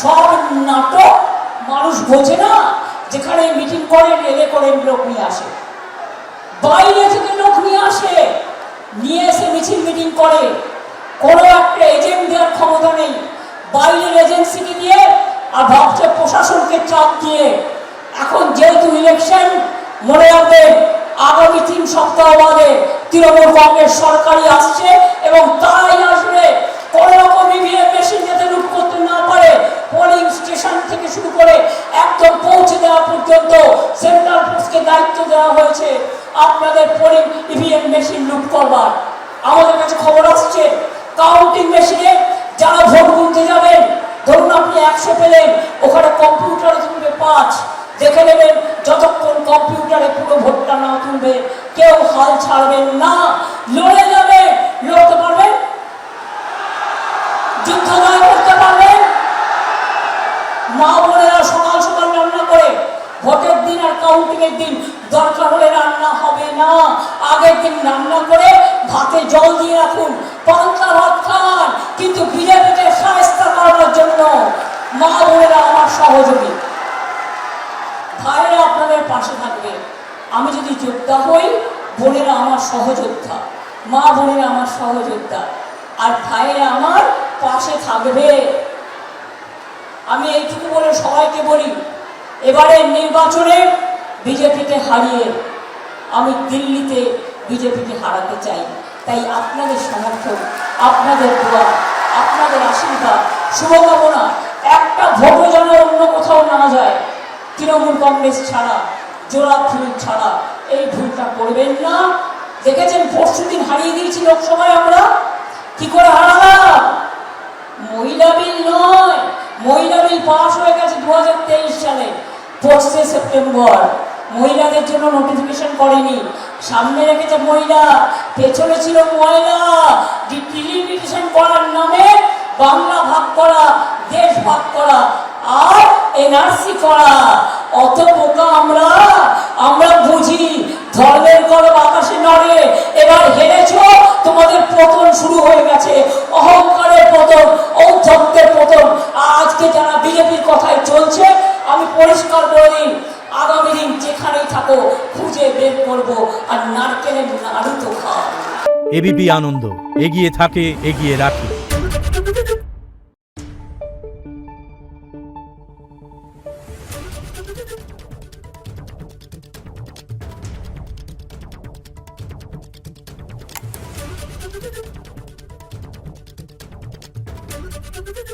সব নাটক মানুষ বোঝে না। যেখানে মিটিং করে রেলে করে লোক নিয়ে আসে, বাইরে থেকে লোক নিয়ে আসে, নিয়ে এসে মিছিল মিটিং করে। কোনো একটা এজেন্ট দেওয়ার ক্ষমতা নেই, বাইরের এজেন্সিকে দিয়ে আর ভাবছে প্রশাসনকে চাপ দিয়ে। এখন যেহেতু ইলেকশন, মনে রাখবেন আগামী 3 সপ্তাহ বাদে তৃণমূল কংগ্রেস সরকারই আসছে এবং তারাই আসবে। কোনো রকম ইভিএম মেশিন যাতে লুট করতে না পারে, পোলিং স্টেশন থেকে শুরু করে একদম পৌঁছে দেওয়া পর্যন্ত সেন্ট্রাল ফোর্সকে দায়িত্ব দেওয়া হয়েছে আপনাদের পোলিং ইভিএম মেশিন লুট করবার। আমাদের কাছে খবর আসছে কাউন্টিং মেশিনে যারা ভোট গুনতে যাবেন, ধরুন আপনি 100 পেলেন, ওখানে কম্পিউটারে তুলবে 5। দেখে নেবেন যতক্ষণ কম্পিউটারে পুরো ভোটটা না তুলবে কেউ হাল ছাড়বেন না, লড়ে যাবে। লড়তে পারবেন, যুদ্ধ জয় করতে পারবেন। মা বোনেরা সকাল সকাল রান্না করে, ভোটের দিন আর কাউন্টিং এর দিন দরকার হলে রান্না হবে না, আগের দিন রান্না করে ভাতে জল দিয়ে রাখুন, পান্তা ভাত খান। কিন্তু বিজেপিকে শায়েস্তা করার জন্য মা বোনেরা আমার সহযোগী, ভাইরা আপনাদের পাশে থাকবে। আমি যদি যোদ্ধা হই, বোনেরা আমার সহযোদ্ধা, মা বোনেরা আমার সহযোদ্ধা, আর ভাইরা আমার পাশে থাকবে। আমি এইটুকু বলে সবাইকে বলি, এবারের নির্বাচনে বিজেপিকে হারিয়ে আমি দিল্লিতে বিজেপিকে হারাতে চাই। তাই আপনাদের সমর্থন, আপনাদের দোয়া, আপনাদের আশীর্বাদ, শুভকামনা, একটা ভোটও যেন অন্য কোথাও না যায়, তৃণমূল কংগ্রেস ছাড়া, জোড়া ফুল ছাড়া। এই ভুলটা করবেন না। দেখেছেন পরশুদিন হারিয়ে দিয়েছি লোকসভায় আমরা, কি করে হারালাম? মহিলা বিল নয়, মহিলা বিল পাস হয়ে গেছে 2023 সালে 25 সেপ্টেম্বর। মহিলাদের জন্য নোটিফিকেশন করেনি, সামনে রেখেছে মহিলা, পেছনে ছিল মহিলা। ডিলিমিটেশন করার নামে বাংলা ভাগ করা, দেশ ভাগ করা আর এনআরসি করা। অত বোকা আমরা বুঝি। ধর্মের গর্ব আকাশে নড়ে। এবার হেরেছ, তোমাদের পতন শুরু হয়ে গেছে, অহংকারের পতন, ঔদ্ধত্যের পতন। আজকে যারা বিজেপির কথায় চলছে, আমি পরিষ্কার করে দিই, আগামী দিন যেখানেই থাকো খুঁজে বের করবো, আর নারকেলের নাড়ু তো খাও। এবিপি আনন্দ, এগিয়ে থাকে, এগিয়ে রাখে। Thank you.